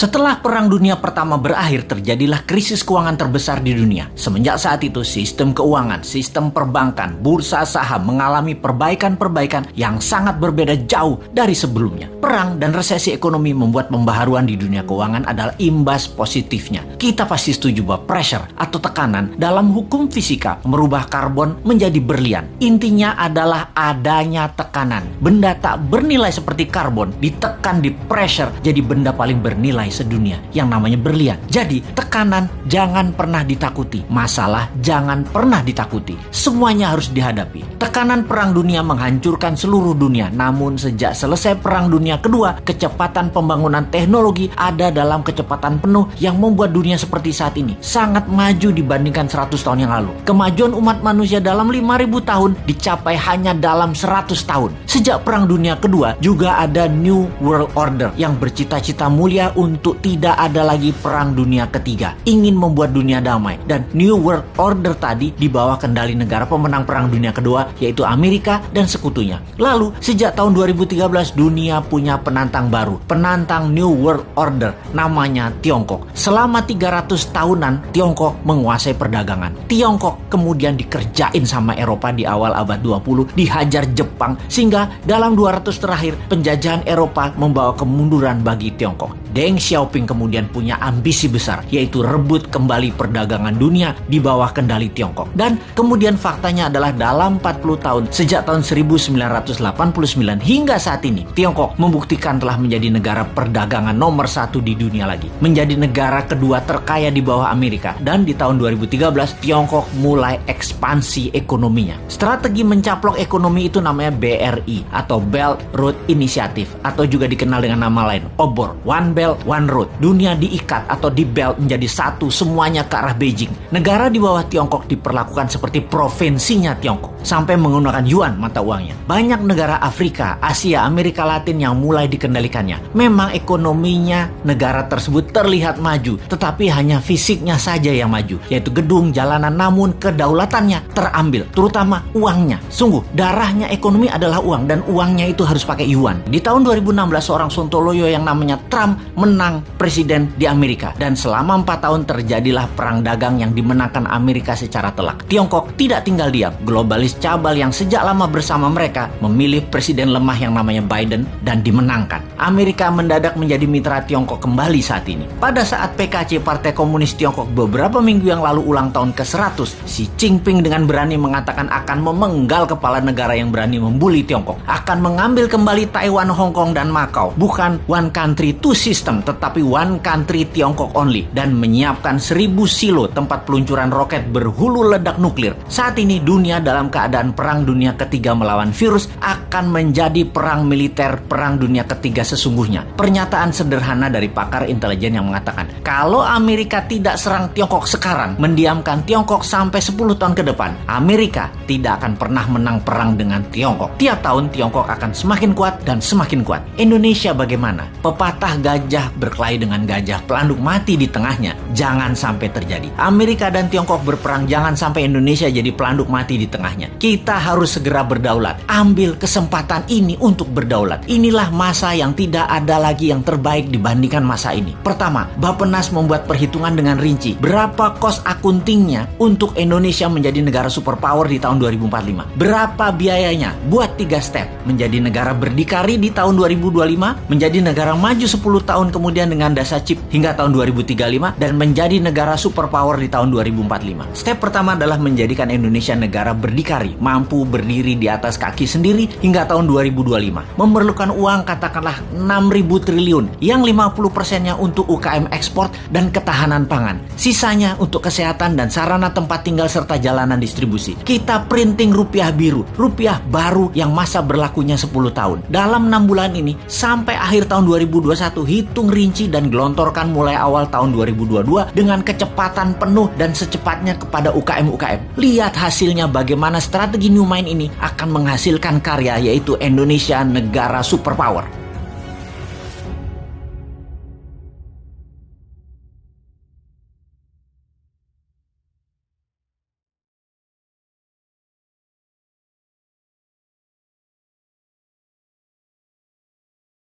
Setelah Perang Dunia Pertama berakhir, terjadilah krisis keuangan terbesar di dunia. Semenjak saat itu, sistem keuangan, sistem perbankan, bursa saham mengalami perbaikan-perbaikan yang sangat berbeda jauh dari sebelumnya. Perang dan resesi ekonomi membuat pembaharuan di dunia keuangan adalah imbas positifnya. Kita pasti setuju bahwa pressure atau tekanan dalam hukum fisika merubah karbon menjadi berlian. Intinya adalah adanya tekanan. Benda tak bernilai seperti karbon ditekan di pressure jadi benda paling bernilai sedunia yang namanya berlian. Jadi tekanan jangan pernah ditakuti, masalah jangan pernah ditakuti. Semuanya harus dihadapi. Tekanan Perang Dunia menghancurkan seluruh dunia. Namun sejak selesai Perang Dunia Kedua, kecepatan pembangunan teknologi ada dalam kecepatan penuh yang membuat dunia seperti saat ini sangat maju dibandingkan 100 tahun yang lalu. Kemajuan umat manusia dalam 5.000 tahun dicapai hanya dalam 100 tahun. Sejak Perang Dunia Kedua juga ada New World Order yang bercita-cita mulia untuk tidak ada lagi Perang Dunia Ketiga, ingin membuat dunia damai. Dan New World Order tadi di bawah kendali negara pemenang Perang Dunia Kedua, yaitu Amerika dan sekutunya. Lalu sejak tahun 2013 dunia punya penantang baru, penantang New World Order, namanya Tiongkok. Selama 300 tahunan Tiongkok menguasai perdagangan. Tiongkok kemudian dikerjain sama Eropa di awal abad 20, dihajar Jepang, sehingga dalam 200 terakhir penjajahan Eropa membawa kemunduran bagi Tiongkok. Deng Xiaoping kemudian punya ambisi besar, yaitu rebut kembali perdagangan dunia di bawah kendali Tiongkok. Dan kemudian faktanya adalah dalam 40 tahun, sejak tahun 1989 hingga saat ini, Tiongkok membuktikan telah menjadi negara perdagangan nomor 1 di dunia lagi. Menjadi negara kedua terkaya di bawah Amerika. Dan di tahun 2013, Tiongkok mulai ekspansi ekonominya. Strategi mencaplok ekonomi itu namanya BRI atau Belt Road Initiative, atau juga dikenal dengan nama lain, OBOR, One Belt One Road. Dunia diikat atau di belt menjadi satu, semuanya ke arah Beijing. Negara di bawah Tiongkok diperlakukan seperti provinsinya Tiongkok, sampai menggunakan yuan mata uangnya. Banyak negara Afrika, Asia, Amerika Latin yang mulai dikendalikannya. Memang ekonominya negara tersebut terlihat maju, tetapi hanya fisiknya saja yang maju, yaitu gedung, jalanan, namun kedaulatannya terambil, terutama uangnya. Sungguh, darahnya ekonomi adalah uang, dan uangnya itu harus pakai yuan. Di tahun 2016, seorang Sontoloyo yang namanya Trump menang presiden di Amerika, dan selama 4 tahun terjadilah perang dagang yang dimenangkan Amerika secara telak. Tiongkok tidak tinggal diam. Globalis cabal yang sejak lama bersama mereka memilih presiden lemah yang namanya Biden dan dimenangkan. Amerika mendadak menjadi mitra Tiongkok kembali saat ini. Pada saat PKC, Partai Komunis Tiongkok, beberapa minggu yang lalu ulang tahun ke-100, Xi Jinping dengan berani mengatakan akan memenggal kepala negara yang berani membuli Tiongkok, akan mengambil kembali Taiwan, Hong Kong, dan Macau. Bukan one country two system, tetapi one country Tiongkok only, dan menyiapkan 1000 silo tempat peluncuran roket berhulu ledak nuklir. Saat ini dunia dalam keadaan Perang Dunia Ketiga melawan virus akan menjadi perang militer Perang Dunia Ketiga sesungguhnya. Pernyataan sederhana dari pakar intelijen yang mengatakan, kalau Amerika tidak serang Tiongkok sekarang, mendiamkan Tiongkok sampai 10 tahun ke depan, Amerika tidak akan pernah menang perang dengan Tiongkok. Tiap tahun Tiongkok akan semakin kuat dan semakin kuat. Indonesia bagaimana? Pepatah gajah berkelahi dengan gajah, pelanduk mati di tengahnya. Jangan sampai terjadi. Amerika dan Tiongkok berperang, jangan sampai Indonesia jadi pelanduk mati di tengahnya. Kita harus segera berdaulat. Ambil kesempatan ini untuk berdaulat. Inilah masa yang tidak ada lagi yang terbaik dibandingkan masa ini. Pertama, Bappenas membuat perhitungan dengan rinci. Berapa cost accountingnya untuk Indonesia menjadi negara superpower di tahun 2045? Berapa biayanya? Buat 3 step. Menjadi negara berdikari di tahun 2025, menjadi negara maju 10 tahun kemudian dengan dasa chip hingga tahun 2035, dan menjadi negara superpower di tahun 2045. Step pertama adalah menjadikan Indonesia negara berdikari, mampu berdiri di atas kaki sendiri hingga tahun 2025. Memerlukan uang katakanlah 6.000 triliun, yang 50%-nya untuk UKM ekspor dan ketahanan pangan. Sisanya untuk kesehatan dan sarana tempat tinggal serta jalanan distribusi. Kita printing rupiah biru, rupiah baru yang masa berlakunya 10 tahun. Dalam 6 bulan ini sampai akhir tahun 2021, hitung rinci dan gelontorkan mulai awal tahun 2022 dengan kecepatan penuh dan secepatnya kepada UKM-UKM. Lihat hasilnya bagaimana strategi New Mind ini akan menghasilkan karya, yaitu Indonesia negara superpower.